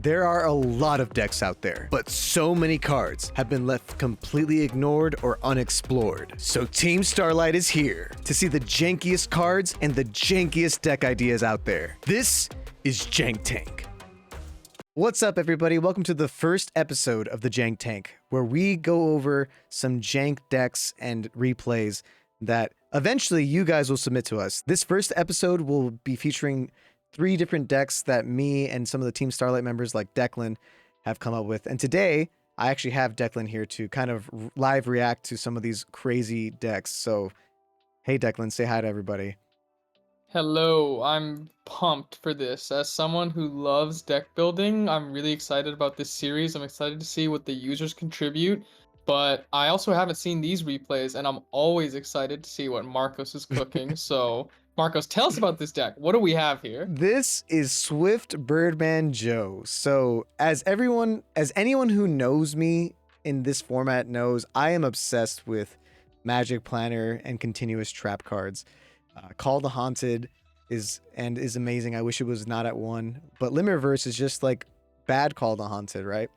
There are a lot of decks out there, but so many cards have been left completely ignored or unexplored. So Team Starlight is here to see the jankiest cards and the jankiest deck ideas out there. This is Jank Tank. What's up, everybody? Welcome to the first episode of the Jank Tank, where we go over some jank decks and replays that eventually you guys will submit to us. This first episode will be featuring 3 different decks that me and some of the Team Starlight members like Declan have come up with. And today, I actually have Declan here to kind of live react to some of these crazy decks. So, hey Declan, say hi to everybody. Hello, I'm pumped for this. As someone who loves deck building, I'm really excited about this series. I'm excited to see what the users contribute, but I also haven't seen these replays, and I'm always excited to see what Marcos is cooking. So, Marcos, tell us about this deck. What do we have here? This is Swift Birdman Joe. So, as anyone who knows me in this format knows, I am obsessed with Magic Planner and continuous trap cards. Call the Haunted is amazing. I wish it was not at 1, but Limit Reverse is just like bad Call the Haunted, right?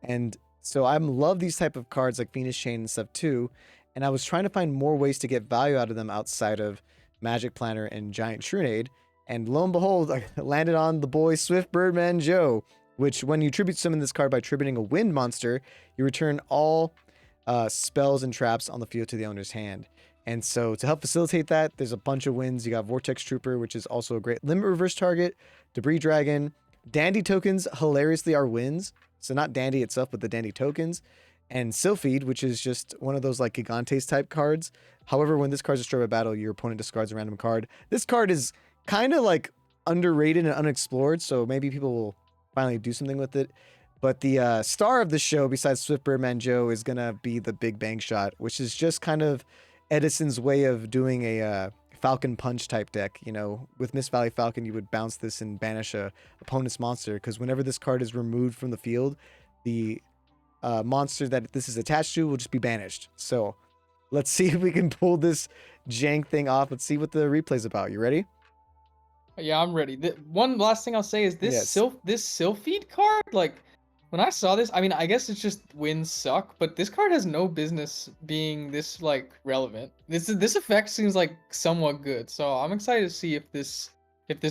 And so I love these type of cards like Phoenix Chain and stuff too. And I was trying to find more ways to get value out of them outside of Magic Planner and Giant Trunade. And lo and behold, I landed on the boy Swift Birdman Joe, which when you tribute summon this card by tributing a wind monster, you return all spells and traps on the field to the owner's hand. And so to help facilitate that, there's a bunch of wins. You got Vortex Trooper, which is also a great limit reverse target, Debris Dragon, Dandy tokens hilariously are wins. So not Dandy itself, but the Dandy tokens. And Sylphid, which is just one of those like Gigantes type cards. However, when this card is destroyed by battle, your opponent discards a random card. This card is kind of like underrated and unexplored, so maybe people will finally do something with it. But the star of the show, besides Swift Birdman Joe, is going to be the Big Bang Shot, which is just kind of Edison's way of doing a Falcon Punch type deck. You know, with Mist Valley Falcon, you would bounce this and banish a opponent's monster, because whenever this card is removed from the field, the monster that this is attached to will just be banished. So let's see if we can pull this jank thing off. Let's see what the replay's about. You ready? Yeah, I'm ready. One last thing I'll say is this Sylphid card, like, when I saw this, I mean, I guess it's just wins suck, but this card has no business being this, like, relevant. This effect seems like somewhat good, so I'm excited to see if this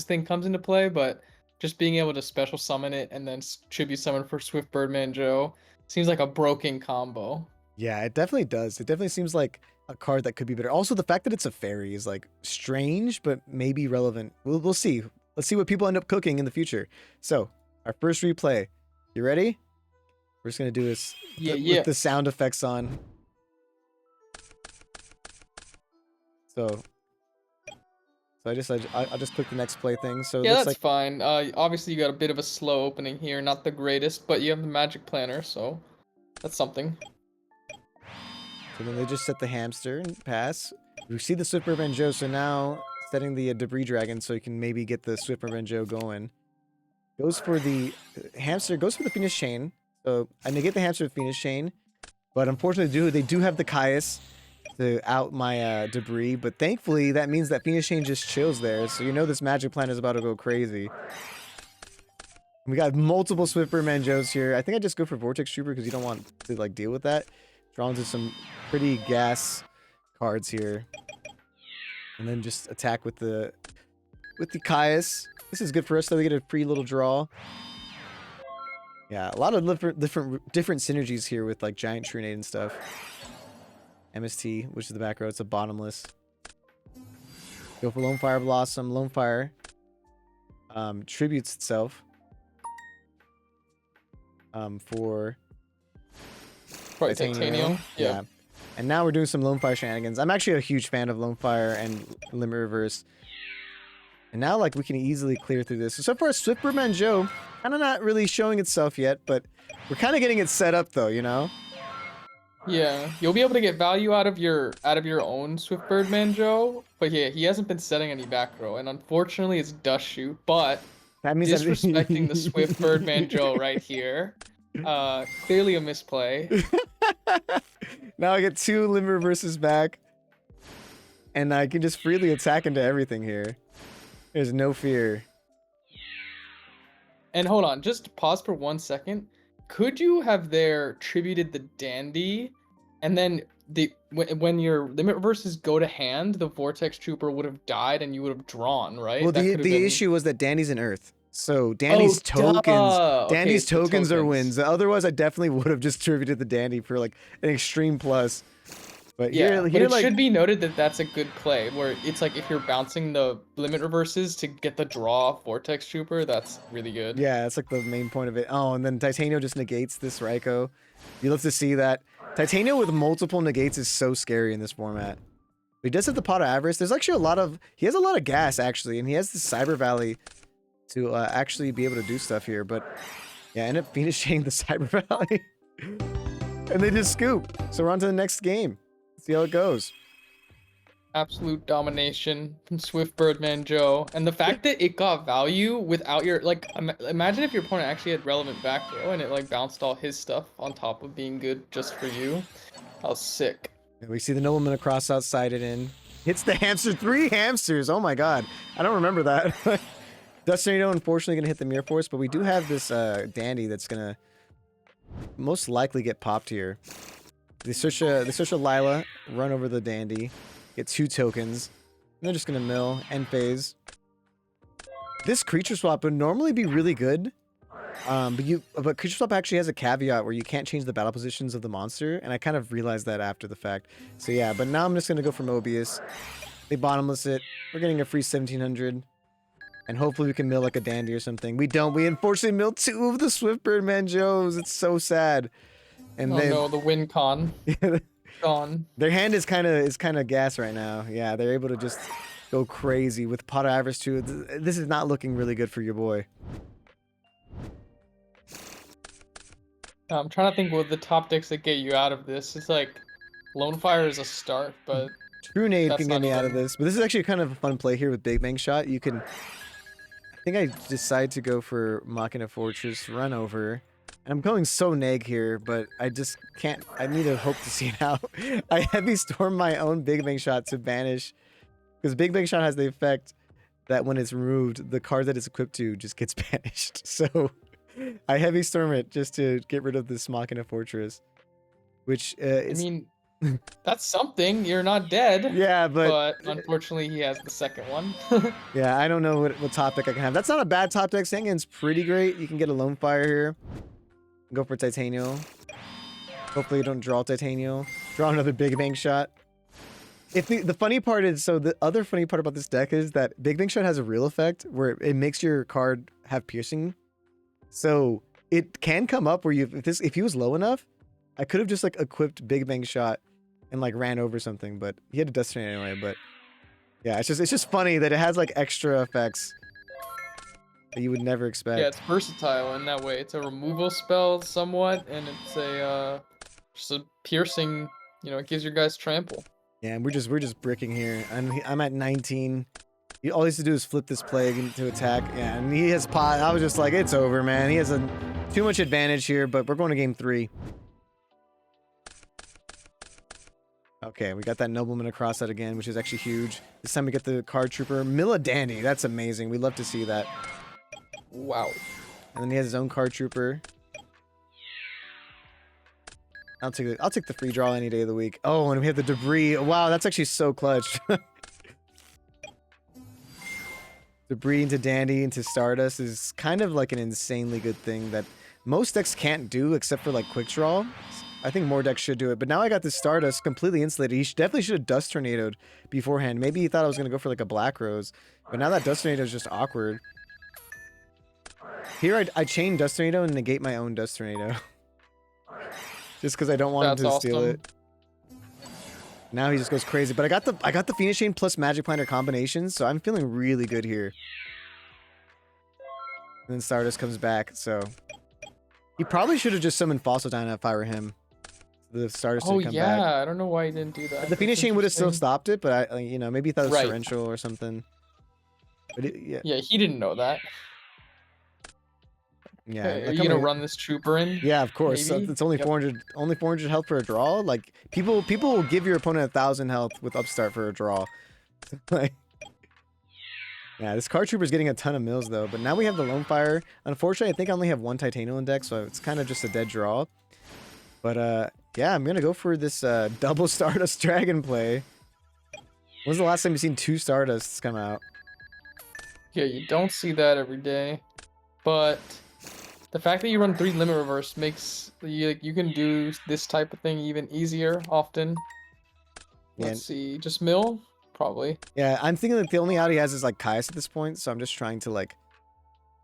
thing comes into play, but just being able to special summon it and then tribute summon for Swift Birdman Joe seems like a broken combo. Yeah, it definitely does. It definitely seems like a card that could be better. Also, the fact that it's a fairy is, like, strange, but maybe relevant. We'll see. Let's see what people end up cooking in the future. So, our first replay. You ready? We're just gonna do this with the sound effects on. So I'll just click the next play thing. So yeah, that's fine. Obviously you got a bit of a slow opening here, not the greatest, but you have the Magic Planner, so that's something. So then they just set the hamster and pass. We see the Swift Birdman Joe, so now setting the Debris Dragon so you can maybe get the Swift Birdman Joe going. Goes for the hamster, goes for the Phoenix Chain. So I negate the hamster with Phoenix Chain. But unfortunately, they do have the Caius to out my debris. But thankfully, that means that Phoenix Chain just chills there. So you know this Magic Plan is about to go crazy. We got multiple Swift Birdman Joes here. I think I just go for Vortex Trooper because you don't want to like deal with that. Draw into some pretty gas cards here. And then just attack with the Caius. This is good for us, though. We get a free little draw. Yeah, a lot of different synergies here with like Giant Trunade and stuff. MST, which is the back row. It's a bottomless. Go for Lone Fire Blossom. Lone Fire tributes itself for Titanium. Yeah. And now we're doing some Lone Fire shenanigans. I'm actually a huge fan of Lone Fire and Limit Reverse. And now, like, we can easily clear through this. So far, Swift Birdman Joe, kind of not really showing itself yet, but we're kind of getting it set up, though, you know? Yeah, you'll be able to get value out of your own Swift Birdman Joe, but yeah, he hasn't been setting any back row, and unfortunately, it's Dust Shoot. But that means disrespecting the Swift Birdman Joe right here, clearly a misplay. Now I get 2 Limit Reverses back, and I can just freely attack into everything here. There's no fear. And hold on, just pause for 1 second. Could you have there tributed the Dandy, and then when your limit reverses go to hand, the Vortex Trooper would have died and you would have drawn, right? Well, That could have the been. issue was that Dandy's an Earth. So Oh, okay, Dandy's it's the tokens are tokens. wins. Otherwise, I definitely would have just tributed the Dandy for like an extreme plus. But Yeah, here but it like should be noted that that's a good play, where it's like if you're bouncing the limit reverses to get the draw Vortex Trooper, that's really good. yeah, that's like the main point of it. Oh, and then Titania just negates this Raikou. You love to see that. Titania with multiple negates is so scary in this format. But he does have the Pot of Avarice. There's actually he has a lot of gas actually, and he has the Cyber Valley to actually be able to do stuff here. But yeah, end up finishing the Cyber Valley. And they just scoop. So we're on to the next game. See how it goes. Absolute domination from Swift Birdman Joe, and the fact that it got value without your like. Imagine if your opponent actually had relevant back throw and it like bounced all his stuff on top of being good just for you. That was sick. And we see the Nobleman across outside it in. Hits the hamster. 3 hamsters. Oh my god. I don't remember that. Dustinado unfortunately gonna hit the Mirror Force, but we do have this Dandy that's gonna most likely get popped here. They search a Lila, run over the Dandy, get 2 tokens, and they're just gonna mill, end phase. This creature swap would normally be really good, but creature swap actually has a caveat where you can't change the battle positions of the monster, and I kind of realized that after the fact. So yeah, but now I'm just gonna go for Mobius. They bottomless it. We're getting a free 1700. And hopefully we can mill like a Dandy or something. We don't. We unfortunately milled 2 of the Swift Birdman Joes. It's so sad. And no, the win con. Gone. Their hand is kind of gas right now. Yeah, they're able to just go crazy with Pot of Avarice too. This is not looking really good for your boy. I'm trying to think what the top decks that get you out of this. It's like Lone Fire is a start, but True Nade that's can get not me out of even- this. But this is actually kind of a fun play here with Big Bang Shot. You can... I think I decide to go for Machina Fortress, run over. And I'm going so neg here, but I just can't... I need to hope to see it out. I Heavy Storm my own Big Bang Shot to banish. Because Big Bang Shot has the effect that when it's removed, the card that it's equipped to just gets banished. So I Heavy Storm it just to get rid of this Machina Fortress. Which is... I mean, that's something. You're not dead. Yeah, but unfortunately, he has the second one. yeah, I don't know what top deck I can have. That's not a bad top deck. Sangan's pretty great. You can get a Lone Fire here. Go for Titanium. Hopefully you don't draw Titanium. Draw another Big Bang Shot. If the funny part is, so the other funny part about this deck is that Big Bang Shot has a real effect where it makes your card have piercing. So it can come up where if he was low enough, I could have just like equipped Big Bang Shot and like ran over something, but he had to Destiny anyway. But yeah, it's just funny that it has like extra effects that you would never expect. Yeah, it's versatile in that way. It's a removal spell somewhat, and it's a just a piercing. You know, it gives your guys trample. Yeah, and we're just bricking here. I'm at 19. All he has to do is flip this plague to attack. Yeah, and he has pot. I was just like, it's over, man. He has too much advantage here, but we're going to game 3. Okay, we got that Nobleman across that again, which is actually huge. This time we get the Card Trooper. Milladani, that's amazing. We love to see that. Wow. And then he has his own Card Trooper. I'll take the free draw any day of the week. Oh, and we have the debris. Wow, that's actually so clutch. Debris into Dandy into Stardust is kind of like an insanely good thing that most decks can't do except for like quick draw. I think more decks should do it, but now I got this Stardust completely insulated. He definitely should have Dust Tornadoed beforehand. Maybe he thought I was going to go for like a Black Rose, but now that Dust Tornado is just awkward. Here I chain Dust Tornado and negate my own Dust Tornado. Just because I don't want him to steal it. Now he just goes crazy, but I got the Phoenix Chain plus Magic Planner combinations, so I'm feeling really good here. And then Stardust comes back, so he probably should have just summoned Fossil Dino if I were him. The Stardust didn't come back. I don't know why he didn't do that. The Phoenix Chain would have still stopped it, but you know, maybe he thought it was Right. torrential or something. But Yeah, he didn't know that. yeah. Okay, are like, you gonna I'm run this trooper in? Yeah, of course. Maybe? It's only Yep. 400 health for a draw. Like people will give your opponent 1,000 health with Upstart for a draw. Like, Yeah, this Card Trooper's getting a ton of mills though, but now we have the Lone Fire. Unfortunately, I think I only have one Titanium in deck, so it's kind of just a dead draw. But yeah, I'm gonna go for this double Stardust Dragon play. When's the last time you've seen 2 Stardusts come out? Yeah, you don't see that every day. But the fact that you run 3 Limit Reverse makes you can do this type of thing even easier often. Let's see, just mill? Probably. Yeah, I'm thinking that the only out he has is like Caius at this point, so I'm just trying to like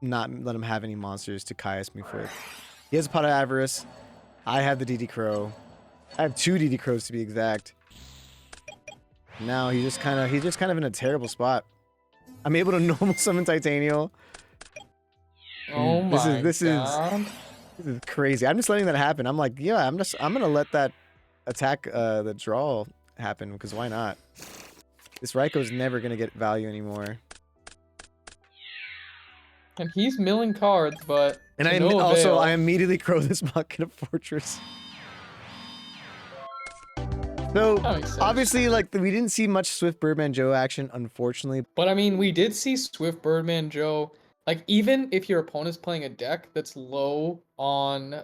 not let him have any monsters to Caius me for. He has a Pot of Avarice. I have the DD Crow. I have 2 DD Crows to be exact. Now he's just kind of in a terrible spot. I'm able to normal summon Titanium. Oh my god. This is crazy. I'm just letting that happen. I'm like, yeah, I'm gonna let that attack the draw happen because why not? This Raiko's never gonna get value anymore. And he's milling cards, but and I immediately crow this Machina Fortress. So obviously, like we didn't see much Swift Birdman Joe action, unfortunately. But I mean, we did see Swift Birdman Joe. Like even if your opponent's playing a deck that's low on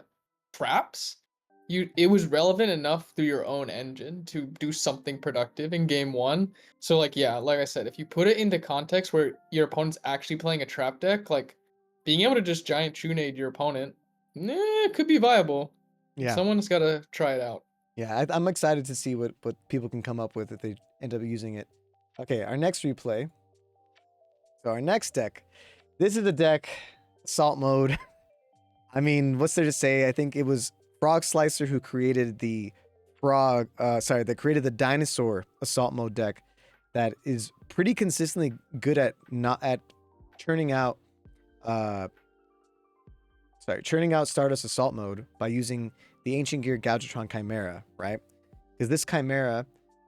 traps, it was relevant enough through your own engine to do something productive in game 1. So like yeah, like I said, if you put it into context where your opponent's actually playing a trap deck, like being able to just giant Chunade your opponent, it could be viable. Yeah, someone's got to try it out. Yeah, I'm excited to see what people can come up with if they end up using it. Okay, our next replay. So our next deck. This is the deck, Assault Mode. I mean, what's there to say? I think it was Frog Slicer who created the that created the Dinosaur Assault Mode deck that is pretty consistently good at churning out Stardust Assault Mode by using the Ancient Gear Gougatron Chimera, right? Because this Chimera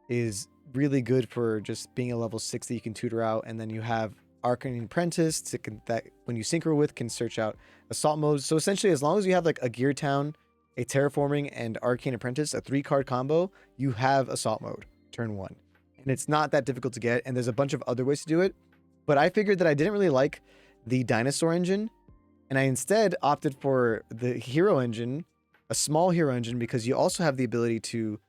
is really good for just being a level 6 that you can tutor out, and then you have Arcane Apprentice that when you synchro with can search out Assault Mode. So essentially, as long as you have like a Gear Town, a Terraforming, and Arcane Apprentice, a 3-card combo, you have Assault Mode turn 1. And it's not that difficult to get, and there's a bunch of other ways to do it. But I figured that I didn't really like the Dinosaur engine, and I instead opted for the Hero engine, a small Hero engine, because you also have the ability to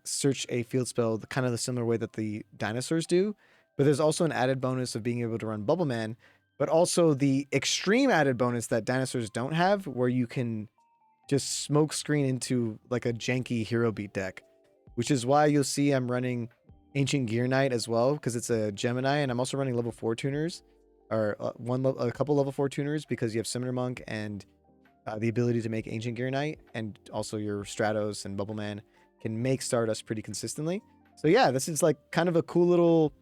search a field spell kind of the similar way that the dinosaurs do. But there's also an added bonus of being able to run Bubble Man, but also the extreme added bonus that dinosaurs don't have, where you can just smoke screen into like a janky hero beat deck, which is why you'll see I'm running Ancient Gear Knight as well, because it's a Gemini, and I'm also running level 4 tuners, or a couple level 4 tuners, because you have Summoner Monk and the ability to make Ancient Gear Knight, and also your Stratos and Bubble Man can make Stardust pretty consistently. So yeah, this is like kind of a cool little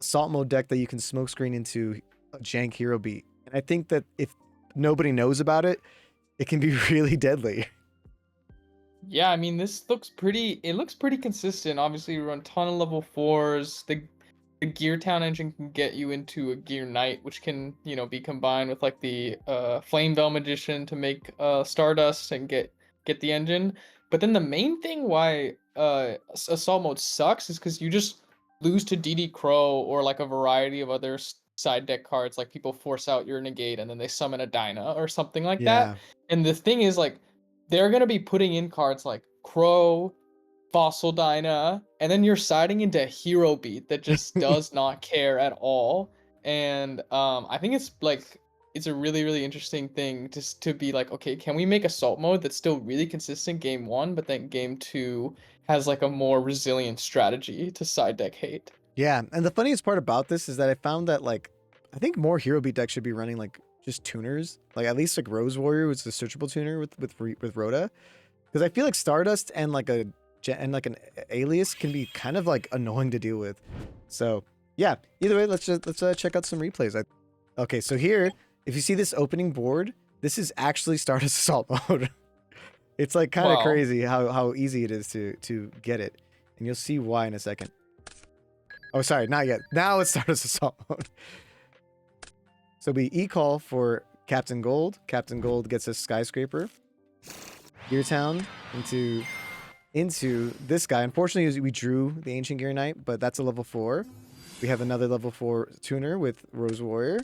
Assault Mode deck that you can smoke screen into a jank hero beat. And I think that if nobody knows about it, it can be really deadly. Yeah, I mean, this looks pretty consistent. Obviously, you run a ton of level 4s. The Gear Town engine can get you into a Gear Knight, which can, be combined with like the Flame Veil Magician to make Stardust and get the engine. But then the main thing why Assault Mode sucks is because you just lose to DD Crow or like a variety of other side deck cards, like people force out your negate and then they summon a Dyna or something like that. And the thing is, like, they're gonna be putting in cards like Crow, Fossil Dyna, and then you're siding into a hero beat that just does not care at all. And I think it's a really, really interesting thing just to be like, okay, can we make Assault Mode that's still really consistent game 1, but then game 2 has like a more resilient strategy to side deck hate? Yeah, and the funniest part about this is that I found that like I think more hero beat decks should be running like just tuners, like at least like Rose Warrior was the searchable tuner with Rhoda, because I feel like Stardust and like an Alias can be kind of like annoying to deal with. So yeah, either way, let's check out some replays. Okay, so here, if you see this opening board, this is actually Stardust Assault Mode. It's like kind of crazy how easy it is to get it, and you'll see why in a second. Oh, sorry, not yet. Now it's Stardust Assault Mode. So we e-call for Captain Gold. Captain Gold gets a Skyscraper. Gear Town into this guy. Unfortunately, we drew the Ancient Gear Knight, but that's a level 4. We have another level 4 tuner with Rose Warrior.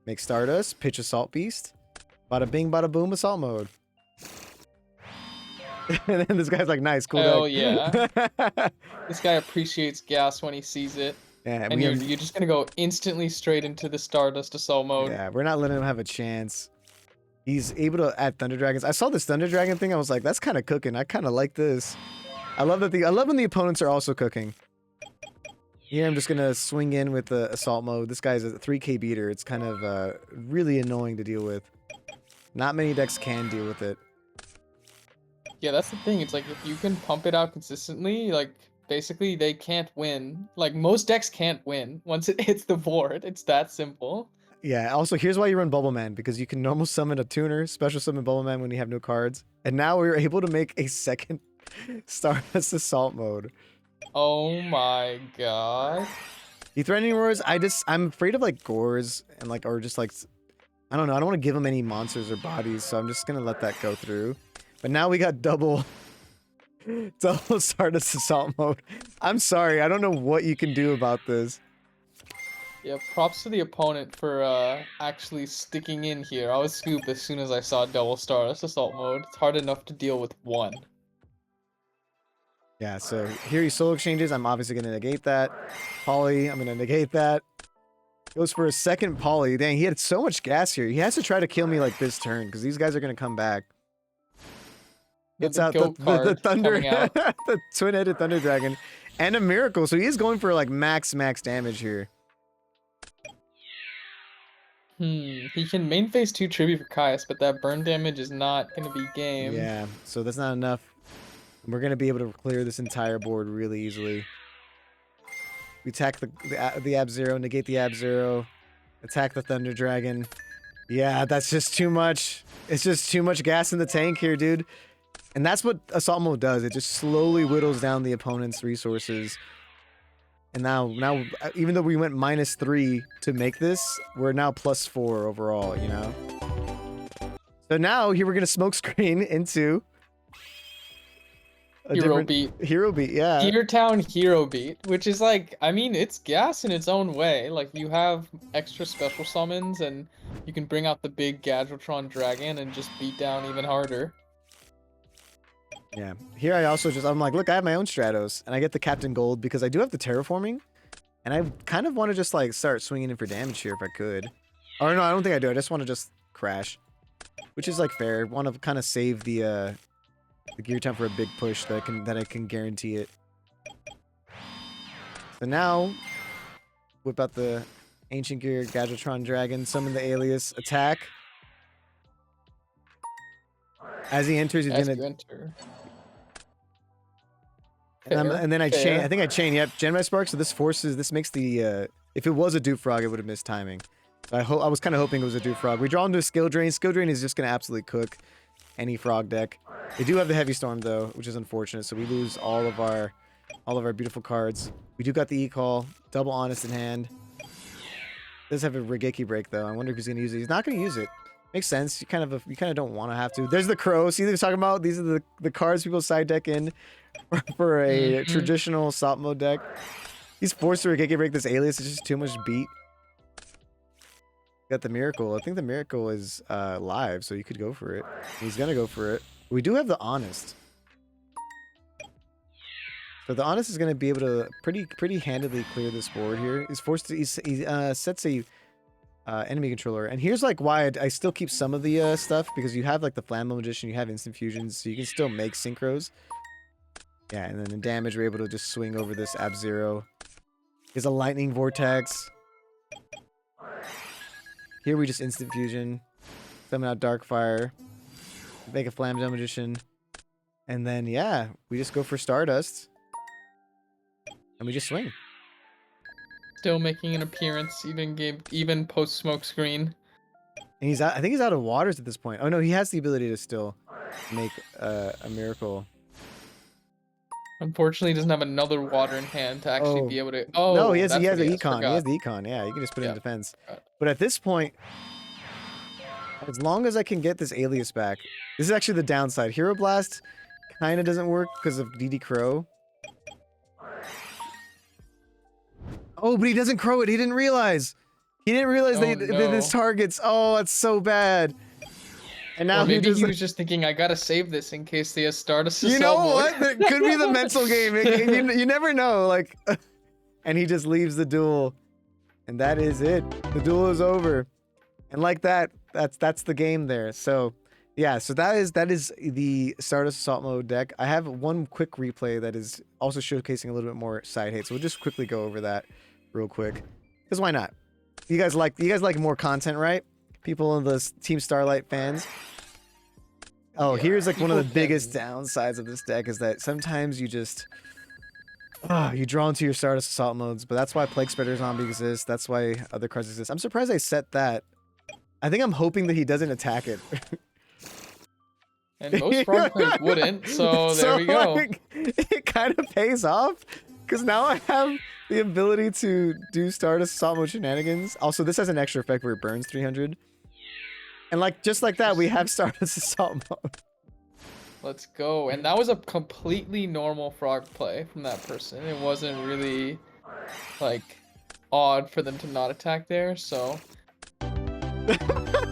Make Stardust. Pitch Assault Beast. Bada bing, bada boom, Assault Mode. And then this guy's like, nice, cool Hell deck. yeah. This guy appreciates gas when he sees it. Yeah, And you're just gonna go instantly straight into the Stardust Assault mode. Yeah, we're not letting him have a chance. He's able to add Thunder Dragons. I saw this Thunder Dragon thing. I was like, that's kind of cooking. I kind of like this. I love when the opponents are also cooking. Here, I'm just gonna swing in with the Assault mode. This guy's a 3K beater. It's kind of really annoying to deal with. Not many decks can deal with it. Yeah, that's the thing. It's like if you can pump it out consistently, like basically they can't win. Like most decks can't win once it hits the board. It's that simple. Yeah, also here's why you run Bubble Man, because you can normal summon a tuner, special summon Bubble Man when you have no cards. And now we're able to make a second Stardust Assault mode. Oh my god. The Threatening Roars, I'm afraid of like Gores and like, or just like, I don't know, I don't want to give them any monsters or bodies, so I'm just gonna let that go through. But now we got double Stardust Assault mode. I'm sorry, I don't know what you can do about this. Yeah, props to the opponent for actually sticking in here. I was scooped as soon as I saw double Stardust Assault mode. It's hard enough to deal with one. Yeah, so here he solo exchanges. I'm obviously going to negate that. Poly, I'm going to negate that. Goes for a second Poly. Dang, he had so much gas here. He has to try to kill me like this turn, because these guys are going to come back. Gets out the Thunder, the twin-headed Thunder Dragon, and a Miracle. So he is going for like max damage here. He can main phase 2 tribute for Caius, but that burn damage is not going to be game. Yeah, so that's not enough. We're going to be able to clear this entire board really easily. We attack the Ab-Zero, negate the Ab-Zero, attack the Thunder Dragon. Yeah, that's just too much. It's just too much gas in the tank here, dude. And that's what Assault Mode does. It just slowly whittles down the opponent's resources. And now, even though we went -3 to make this, we're now +4 overall, you know? So now, here we're going to smokescreen into a Hero beat. Hero beat, yeah. Gear Town Hero beat, which is like, I mean, it's gas in its own way. Like, you have extra special summons, and you can bring out the big Gadgetron Dragon and just beat down even harder. Yeah. Here I also I'm like, look, I have my own Stratos, and I get the Captain Gold because I do have the Terraforming, and I kind of want to just like start swinging in for damage here if I could. Or no, I don't think I do. I just want to just crash, which is like fair. Want to kind of save the Gear Town for a big push that I can guarantee it. So now, whip out the Ancient Gear Gadgetron Dragon, summon the Alias, attack. As he enters, he's gonna enter. And then I chain. I think I chain. Yep, Genmai Spark. So this makes the. If it was a Dupe Frog, it would have missed timing. So I was kind of hoping it was a Dupe Frog. We draw into a Skill Drain. Skill Drain is just gonna absolutely cook any Frog deck. They do have the Heavy Storm though, which is unfortunate. So we lose all of our beautiful cards. We do got the E-Call, double Honest in hand. Does have a Regeki Break though. I wonder if he's gonna use it. He's not gonna use it. Makes sense. You kind of don't want to have to. There's the Crow. See what he's talking about? These are the cards people side deck in for a traditional Assault Mode deck. He's forced to Regeki Break this Alias. It's just too much beat. Got the Miracle. I think the Miracle is live, so you could go for it. He's gonna go for it. We do have the Honest. So the Honest is gonna be able to pretty handedly clear this board here. He's forced to. He sets a enemy controller, and here's like why I still keep some of the stuff, because you have like the Flammable Magician, you have instant fusions, so you can still make synchros. Yeah, and then in damage we're able to just swing over this Ab-Zero. Here's a Lightning Vortex. Here we just instant fusion, summon out Darkfire, make a Flammable Magician, and then yeah, we just go for Stardust, and we just swing. Still making an appearance, even post smoke screen. And he's out. I think he's out of waters at this point. Oh no, he has the ability to still make a Miracle. Unfortunately, he doesn't have another water in hand to actually be able to. Oh no, he has the Econ. He has the Econ. Yeah, you can just put it in defense. But at this point, as long as I can get this Alias back, this is actually the downside. Hero Blast kind of doesn't work because of DD Crow. Oh, but he doesn't crow it. He didn't realize. He didn't realize Oh that his no. targets. Oh, that's so bad. And now Or he maybe just. he was just thinking, I gotta save this in case they start a You assault know mode. what? That could be the mental game. You never know. Like, and he just leaves the duel, and that is it. The duel is over, and like that, that's the game there. So, yeah. So that is the Stardust Assault Mode deck. I have one quick replay that is also showcasing a little bit more side hate. So we'll just quickly go over that real quick, because why not? You guys like more content, right? People in the Team Starlight fans. Oh, Yeah, here's like one of the people biggest can- downsides of this deck is that sometimes you just you draw into your Stardust Assault modes, but that's why Plague Spreader Zombie exists. That's why other cards exist. I'm surprised I set that. I think I'm hoping that he doesn't attack it. And most frog players wouldn't, so there we go. Like, it kind of pays off because now I have the ability to do Stardust Assault mode shenanigans. Also, this has an extra effect where it burns 300. And like just like that, we have Stardust Assault mode. Let's go. And that was a completely normal frog play from that person. It wasn't really like odd for them to not attack there, so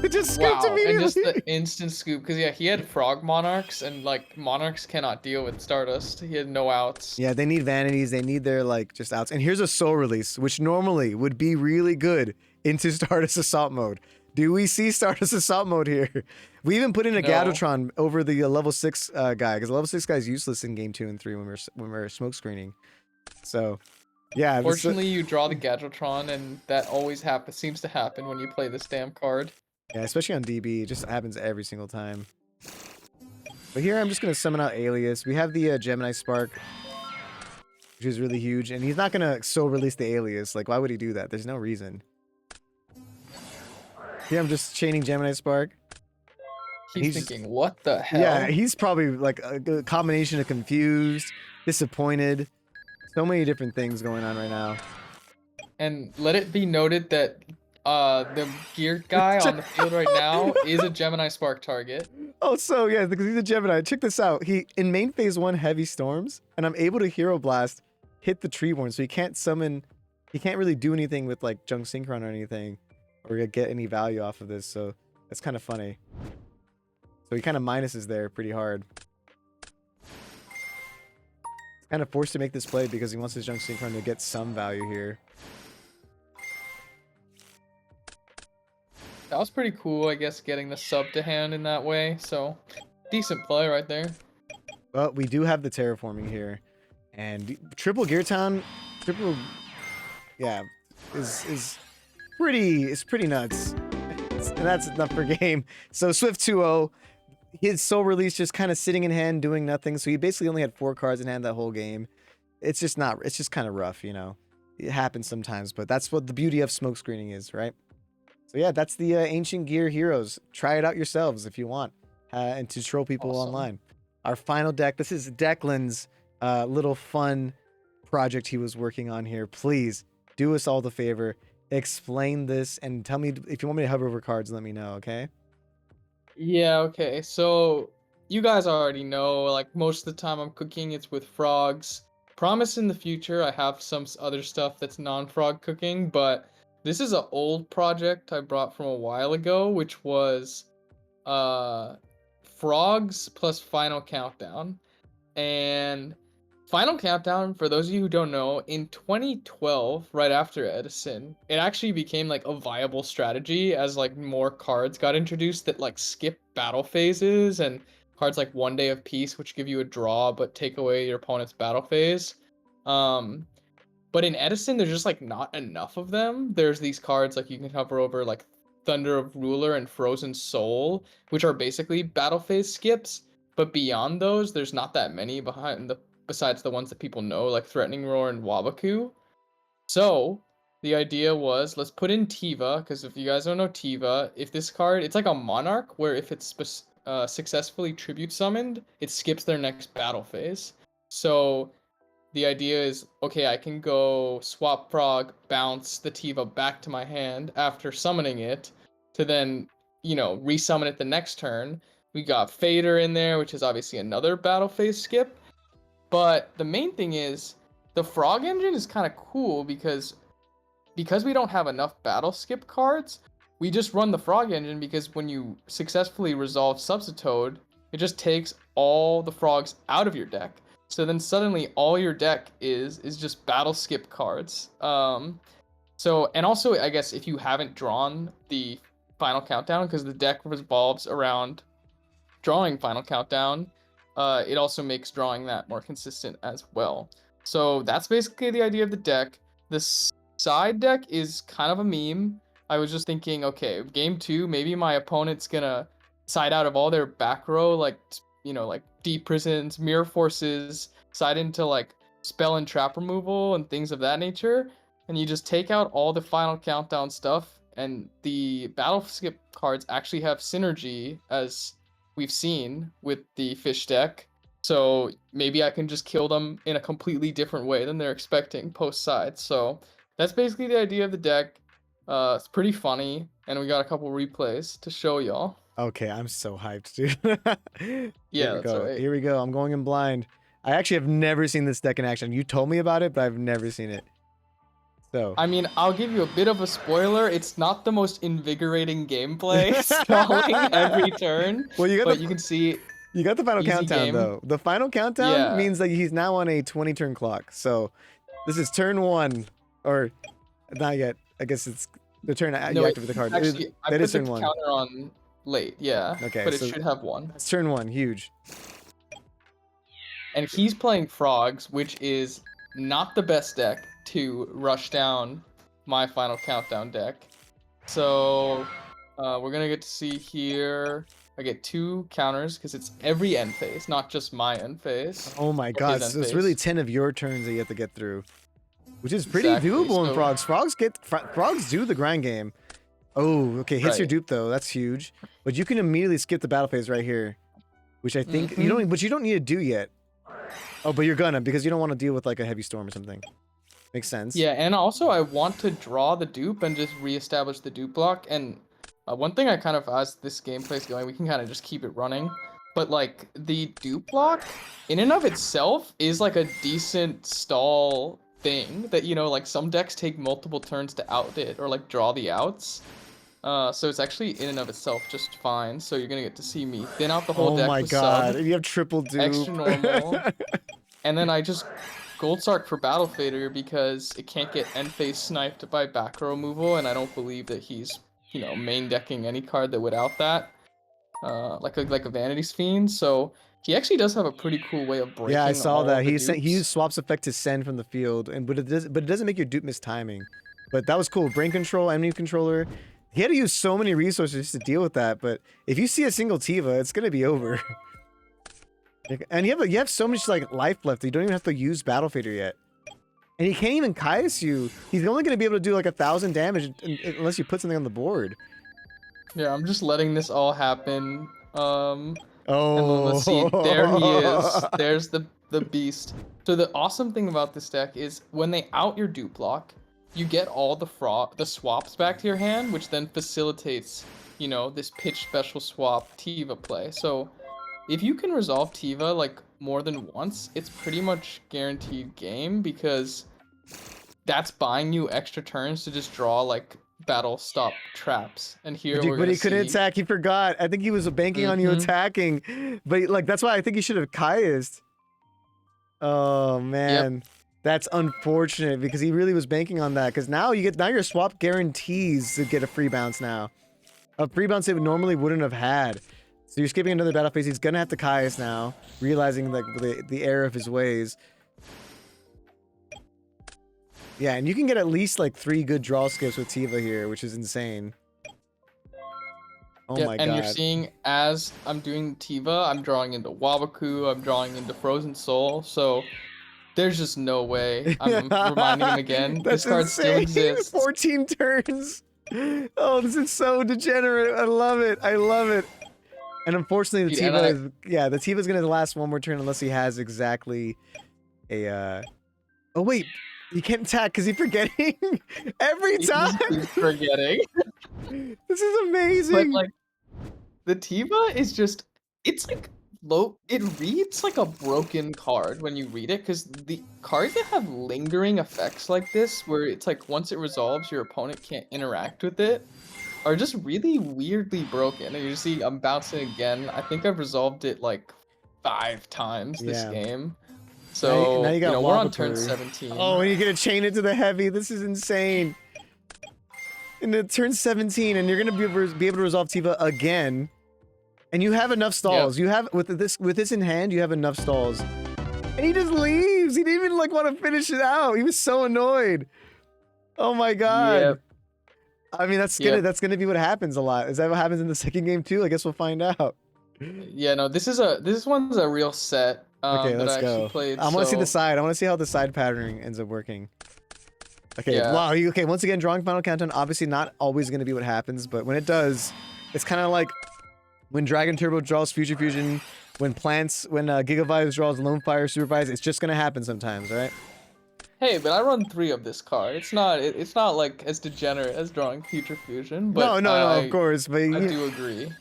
It just scooped wow. And just immediately. the instant scoop, because yeah, he had frog monarchs, and like monarchs cannot deal with Stardust. He had no outs. Yeah, they need vanities. They need their like just outs. And here's a soul release, which normally would be really good into Stardust Assault mode. Do we see Stardust Assault mode here? We even put in a No. Gadotron over the level 6 guy, because level 6 guy is useless in game 2 and 3 when we're smoke screening. So, yeah. Fortunately, you draw the Gadgetron, and that always seems to happen when you play this damn card. Yeah, especially on DB, it just happens every single time. But here I'm just gonna summon out Alias. We have the Gemini Spark, which is really huge, and he's not gonna soul release the Alias. Like, why would he do that? There's no reason. Here I'm just chaining Gemini Spark. He's thinking, what the hell? Yeah, he's probably like a combination of confused, disappointed, so many different things going on right now. And let it be noted that the geared guy on the field right now is a Gemini Spark target. Oh, so yeah, because he's a Gemini. Check this out. He in main phase 1 heavy storms, and I'm able to Hero Blast, hit the Treeborn, so he can't summon. He can't really do anything with like Junk Synchron or anything, or get any value off of this. So that's kind of funny. So he kind of minuses there pretty hard. He's kind of forced to make this play because he wants his Junk Synchron to get some value here. That was pretty cool, I guess, getting the sub to hand in that way. So, decent play right there. But we do have the terraforming here, and triple Gear Town, yeah, is pretty nuts. And that's enough per game. So Swift 2-0, his soul release just kind of sitting in hand doing nothing. So he basically only had 4 cards in hand that whole game. It's just kind of rough, you know. It happens sometimes, but that's what the beauty of smoke screening is, right? So yeah, that's the Ancient Gear Heroes. Try it out yourselves if you want, and to troll people online. Our final deck. This is Declan's little fun project he was working on here. Please do us all the favor. Explain this and tell me if you want me to hover over cards. Let me know, okay? Yeah, okay. So, you guys already know, like, most of the time I'm cooking, it's with frogs. Promise in the future I have some other stuff that's non-frog cooking, but this is an old project I brought from a while ago, which was frogs plus Final Countdown. And Final Countdown, for those of you who don't know, in 2012, right after Edison, it actually became like a viable strategy as like more cards got introduced that like skip battle phases, and cards like One Day of Peace, which give you a draw but take away your opponent's battle phase. But in Edison, there's just like not enough of them. There's these cards like you can hover over like Thunder of Ruler and Frozen Soul, which are basically battle phase skips. But beyond those, there's not that many besides the ones that people know, like Threatening Roar and Wabaku. So the idea was, let's put in Tiva, because if you guys don't know Tiva, if this card, it's like a Monarch, where if it's successfully tribute summoned, it skips their next battle phase. So the idea is, okay, I can go swap frog, bounce the Tiva back to my hand after summoning it, to then, you know, resummon it the next turn. We got Fader in there, which is obviously another battle phase skip. But the main thing is, the frog engine is kind of cool because because we don't have enough battle skip cards, we just run the frog engine, because when you successfully resolve Substitoad, it just takes all the frogs out of your deck. So then suddenly all your deck is just battle skip cards. So, and also I guess if you haven't drawn the final countdown, because the deck revolves around drawing final countdown, it also makes drawing that more consistent as well. So that's basically the idea of the deck. The side deck is kind of a meme. I was just thinking, okay, game 2, maybe my opponent's gonna side out of all their back row, like, you know, like Deep Prisons, Mirror Forces, side into like spell and trap removal and things of that nature. And you just take out all the final countdown stuff, and the battle skip cards actually have synergy, as we've seen with the fish deck. So maybe I can just kill them in a completely different way than they're expecting post side. So that's basically the idea of the deck. It's pretty funny, and we got a couple replays to show y'all. Okay, I'm so hyped, dude. Yeah, Here we that's go. right. Here we go. I'm going in blind. I actually have never seen this deck in action. You told me about it, but I've never seen it. So I mean, I'll give you a bit of a spoiler. It's not the most invigorating gameplay, stalling every turn. Well, you can see you got the final easy countdown game. though. The final countdown Yeah. means that he's now on a 20 turn clock. So this is turn 1, or not yet. I guess it's the turn you activate the card. Actually, I that put is the turn 1. counter on late, yeah. Okay, But it so should have 1. it's turn 1, huge. And he's playing frogs, which is not the best deck to rush down my final countdown deck. So we're gonna get to see here. I get 2 counters because it's every end phase, not just my end phase. Oh my god, so it's really 10 of your turns that you have to get through, which is pretty doable in frogs. Frogs do the grind game. Oh, okay, hits your dupe though. That's huge. But you can immediately skip the battle phase right here, which I think you don't. But you don't need to do yet. Oh, but you're gonna, because you don't want to deal with like a heavy storm or something. Makes sense. Yeah, and also I want to draw the dupe and just reestablish the dupe block. And one thing I kind of, as this gameplay is going, we can kind of just keep it running. But like the dupe block in and of itself is like a decent stall thing that, you know, like some decks take multiple turns to out it or like draw the outs. So it's actually in and of itself just fine. So you're gonna get to see me thin out the whole deck. Oh my god, and you have triple dupe. Extra normal. And then I just Gold Sark for Battle Fader because it can't get end phase sniped by back row removal, and I don't believe that he's, you know, main decking any card that would out that. Like a Vanity's Fiend. So he actually does have a pretty cool way of breaking. Yeah, I saw that. He used swaps effect to send from the field, and but it doesn't make your dupe miss timing. But that was cool. Brain control, enemy controller. He had to use so many resources to deal with that. But if you see a single Tiva, it's gonna be over. And you have so much like life left that you don't even have to use Battle Fader yet. And he can't even Caius you. He's only gonna be able to do like 1,000 damage unless you put something on the board. Yeah, I'm just letting this all happen. Oh, and let's see. There he is. There's the beast. So the awesome thing about this deck is when they out your dupe block, you get all the swaps back to your hand, which then facilitates, you know, this pitch special swap Tiva play. So if you can resolve Tiva like more than once, it's pretty much guaranteed game, because that's buying you extra turns to just draw like battle stop traps. And here but he couldn't attack. He forgot. I think he was banking on you attacking, but like that's why I think he should have Caiused. Oh man. Yep. That's unfortunate, because he really was banking on that. Because now your swap guarantees to get a free bounce now. A free bounce it normally wouldn't have had. So you're skipping another battle phase. He's gonna have to Caius now, realizing like the error of his ways. Yeah, and you can get at least like 3 good draw skips with Tiva here, which is insane. Oh my god. And you're seeing as I'm doing Tiva, I'm drawing into Wabaku, I'm drawing into Frozen Soul, so there's just no way. I'm reminding him again. This card still exists. 14 turns. Oh, this is so degenerate. I love it. I love it. And unfortunately, the Tiva is gonna last 1 more turn unless he has exactly a. Oh wait, he can't attack because he's forgetting every time. He's forgetting. This is amazing. But like, the Tiva is just—it's like it reads like a broken card when you read it, because the cards that have lingering effects like this, where it's like once it resolves, your opponent can't interact with it, are just really weirdly broken. And you see, I'm bouncing again. I think I've resolved it like 5 times this Yeah. game. Now So, you got we're on turn Wabapuri. 17. Oh, and you're gonna chain it to the heavy. This is insane. And it turns 17, and you're gonna be able to resolve Tifa again. And you have enough stalls. Yep. You have with this in hand, you have enough stalls. And he just leaves. He didn't even like want to finish it out. He was so annoyed. Oh my god. Yep. I mean, that's gonna be what happens a lot. Is that what happens in the second game too? I guess we'll find out. Yeah, no, this one's a real set. Okay, that let's I actually go. played. I want to see the so- side. I want to see how the side patterning ends up working. Okay, Yeah. wow. Okay, once again, drawing Final Countdown. Obviously, not always going to be what happens, but when it does, it's kind of like when Dragon Turbo draws Future Fusion, when Gigavives draws Lone Fire Supervise. It's just going to happen sometimes, right? Hey, but I run 3 of this card. It's not like as degenerate as drawing Future Fusion, but No, of course. But I do agree.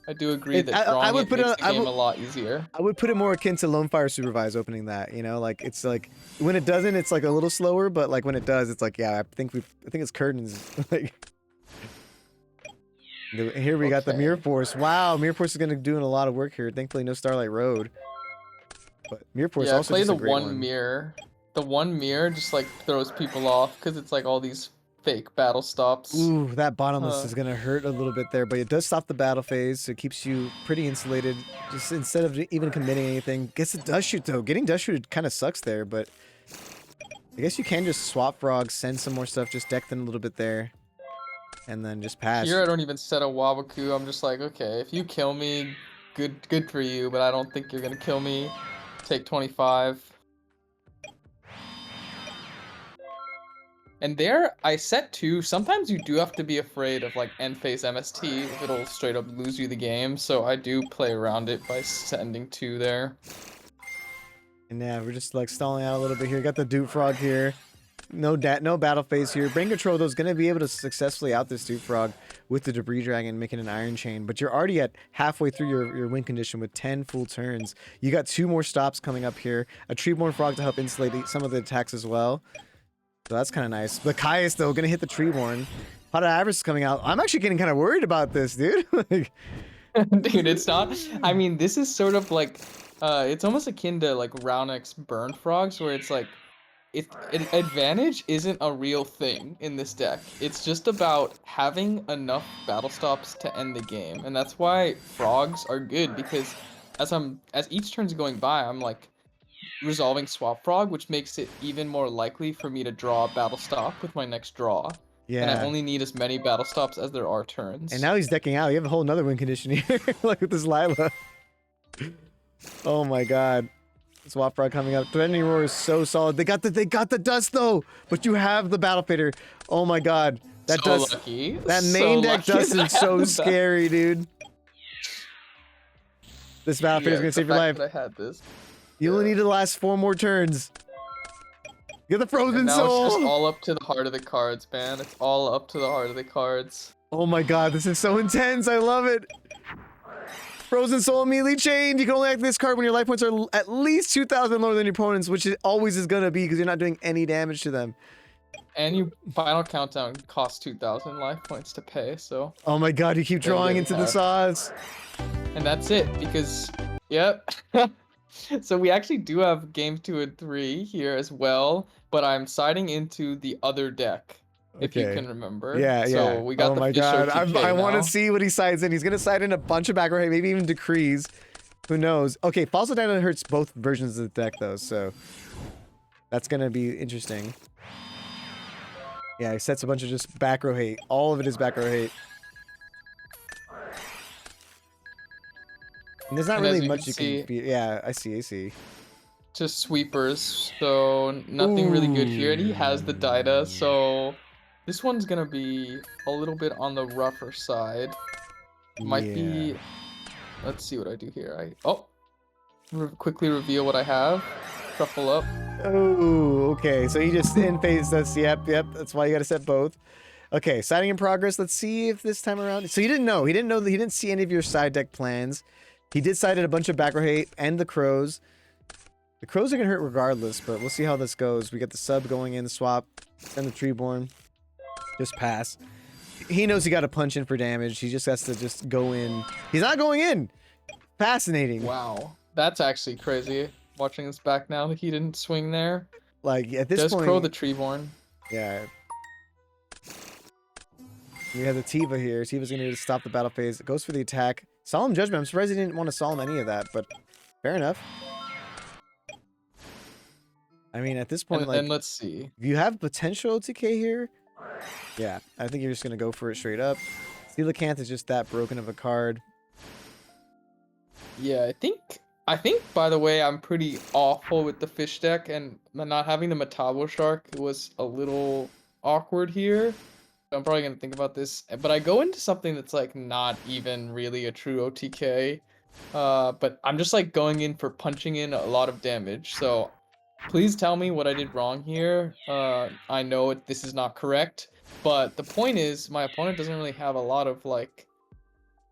I do agree that drawing I would it put makes it, the game a lot easier. I would put it more akin to Lone Fire Supervise opening that, you know, like it's like when it doesn't, it's like a little slower, but like when it does, it's like, yeah, I think it's curtains. Like here we got the Mirror Force. Wow, Mirror Force is gonna doing a lot of work here. Thankfully, no Starlight Road. But Mirror Force also play just the a great one mirror. The one mirror just like throws people off because it's like all these fake battle stops. Ooh, that bottomless is gonna hurt a little bit there, but it does stop the battle phase, so it keeps you pretty insulated. Just instead of even committing anything, gets a dust shoot though. Getting dust shoot kind of sucks there, but I guess you can just swap frogs, send some more stuff, just deck them a little bit there, and then just pass. Here I don't even set a Wabaku. I'm just like, okay, if you kill me, good for you, but I don't think you're gonna kill me. Take 25. And there, I set 2. Sometimes you do have to be afraid of like end phase MST if it'll straight up lose you the game. So I do play around it by sending 2 there. And yeah, we're just like stalling out a little bit here. Got the Dupe Frog here. No battle phase here. Brain Control though is gonna be able to successfully out this Dupe Frog with the Debris Dragon, making an Iron Chain. But you're already at halfway through your win condition with 10 full turns. You got 2 more stops coming up here. A Treeborn Frog to help insulate some of the attacks as well. So that's kind of nice. But Caius though gonna hit the Treeborn. Pot of Avarice is coming out. I'm actually getting kind of worried about this, dude. Like, Dude, it's not. I mean, this is sort of like, it's almost akin to like Roundx Burn Frogs, where it's like, advantage isn't a real thing in this deck. It's just about having enough battle stops to end the game, and that's why frogs are good, because as each turn's going by, I'm like resolving Swap Frog, which makes it even more likely for me to draw a battle stop with my next draw. yeah. And I only need as many battle stops as there are turns. And now he's decking out. You have a whole nother win condition here, like with this Lila. Oh my god. Swap Frog coming up. Threatening Roar is so solid. They got the dust though, but you have the Battle Fader. Oh my god. That so dust. lucky. That main deck dust is so scary, dude. This Battle Fader is gonna save your life. I had this. You only need to last 4 more turns. Get the Frozen And now Soul. it's just all up to the heart of the cards, man. It's all up to the heart of the cards. Oh my god, this is so intense. I love it. Frozen Soul immediately chained. You can only activate this card when your life points are at least 2,000 lower than your opponent's, which it always is gonna be because you're not doing any damage to them. And your final countdown costs 2,000 life points to pay, so. Oh my god, you keep drawing into the saws. And that's it, because, yep. So we actually do have games 2 and 3 here as well, but I'm siding into the other deck. If you can remember. Yeah, so we got oh my god, I want to see what he sides in. He's gonna side in a bunch of back row, maybe even decrees. Who knows? Okay, Fossil Dino hurts both versions of the deck though, so that's gonna be interesting. Yeah, he sets a bunch of just back row hate. All of it is back row hate. And there's not And really as much can you see, can be. Yeah, I see. Just sweepers, so nothing really good here. And he has the Dida, so this one's gonna be a little bit on the rougher side. Might be. Let's see what I do here. Quickly reveal what I have. Shuffle up. Oh, okay. So he just in phase us. Yep. That's why you gotta set both. Okay, siding in progress. Let's see if this time around. So he didn't know. He didn't see any of your side deck plans. He did side at a bunch of back row hate and the crows. The crows are gonna hurt regardless, but we'll see how this goes. We got the sub going in, swap, send the Treeborn. Just pass. He knows he got to punch in for damage. He just has to just go in. He's not going in. Fascinating. Wow, that's actually crazy. Watching this back now, he didn't swing there. Like at this Does point, crow the Treeborn. Yeah. We have the Tiva here. Tiva's gonna need to stop the battle phase. It goes for the attack. Solemn Judgment. I'm surprised he didn't want to solemn any of that, but fair enough. I mean, at this point, And like, then let's see. if you have potential OTK here, yeah, I think you're just gonna go for it straight up. Coelacanth is just that broken of a card. Yeah, I think by the way, I'm pretty awful with the fish deck, and not having the Metabo Shark was a little awkward here. I'm probably gonna think about this, but I go into something that's like not even really a true OTK, but I'm just like going in for punching in a lot of damage. So please tell me what I did wrong here. I know this is not correct, but the point is my opponent doesn't really have a lot of like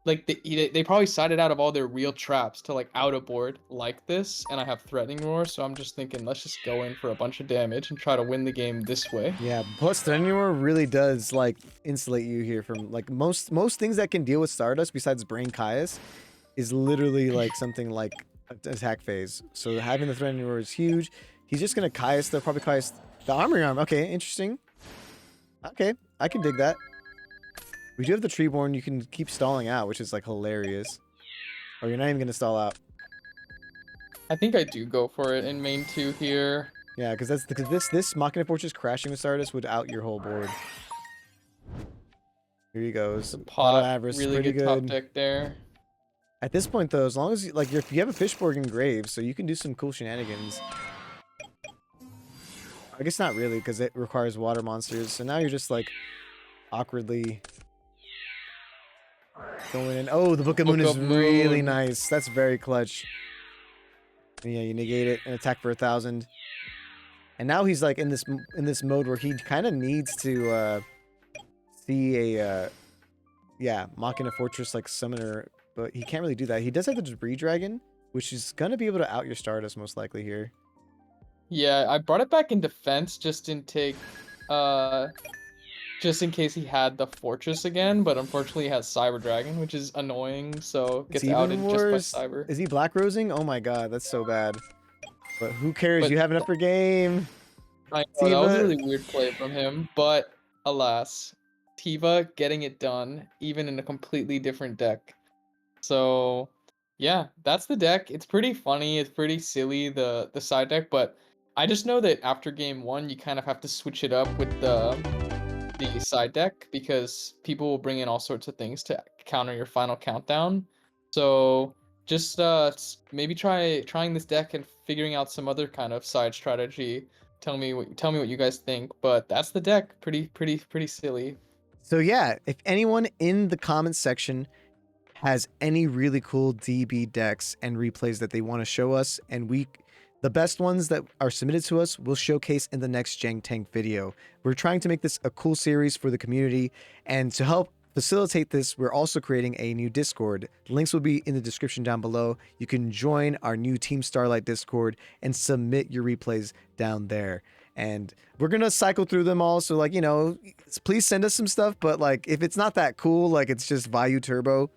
they probably sided out of all their real traps to like out a board like this, and I have Threatening Roar, so I'm just thinking let's just go in for a bunch of damage and try to win the game this way. Yeah, plus Threatening Roar really does like insulate you here from like most things that can deal with Stardust besides Brain Caius is literally like something like attack phase. So having the Threatening Roar is huge. He's just gonna Caius, they'll probably Caius the Armory Arm. Okay, interesting. Okay, I can dig that. We do have the Treeborn. You can keep stalling out, which is like hilarious. Or you're not even gonna stall out. I think I do go for it in main 2 here. Yeah, because this Machina Fortress crashing with Stardust would out your whole board. Here he goes. Pot, Avarice, really pretty good top good. deck there. At this point, though, as long as like if you have a Fishborg engraved, so you can do some cool shenanigans. I guess not really, because it requires water monsters. So now you're just like awkwardly going in. Oh, the Book of Moon is really nice. That's very clutch. And yeah, you negate it and attack for 1,000. And now he's like in this mode where he kind of needs to see a yeah, Machina Fortress like summoner, but he can't really do that. He does have the Debris Dragon, which is gonna be able to out your Stardust most likely here. Yeah, I brought it back in defense just in case he had the Fortress again, but unfortunately he has Cyber Dragon, which is annoying, so gets outed just by Cyber. Is he Black Rosing? Oh my god, that's so bad. But who cares? But you have enough for game. I know, that was a really weird play from him, but alas, Tiva getting it done, even in a completely different deck. So yeah, that's the deck. It's pretty funny, it's pretty silly, the side deck, but I just know that after game 1, you kind of have to switch it up with the side deck because people will bring in all sorts of things to counter your final countdown. So just maybe trying this deck and figuring out some other kind of side strategy. Tell me what you guys think. But that's the deck. Pretty silly. So yeah, if anyone in the comments section has any really cool DB decks and replays that they want to show us, and the best ones that are submitted to us will showcase in the next Jank Tank video. We're trying to make this a cool series for the community, and to help facilitate this, we're also creating a new Discord. Links will be in the description down below. You can join our new Team Starlight Discord and submit your replays down there. And we're gonna cycle through them all, so like, you know, please send us some stuff, but like if it's not that cool, like it's just Vayu Turbo,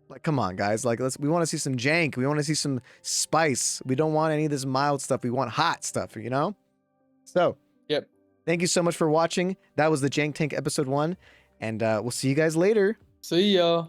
like, come on, guys. Like, we want to see some jank. We want to see some spice. We don't want any of this mild stuff. We want hot stuff, you know? So, yep. Thank you so much for watching. That was the Jank Tank episode 1, and we'll see you guys later. See ya.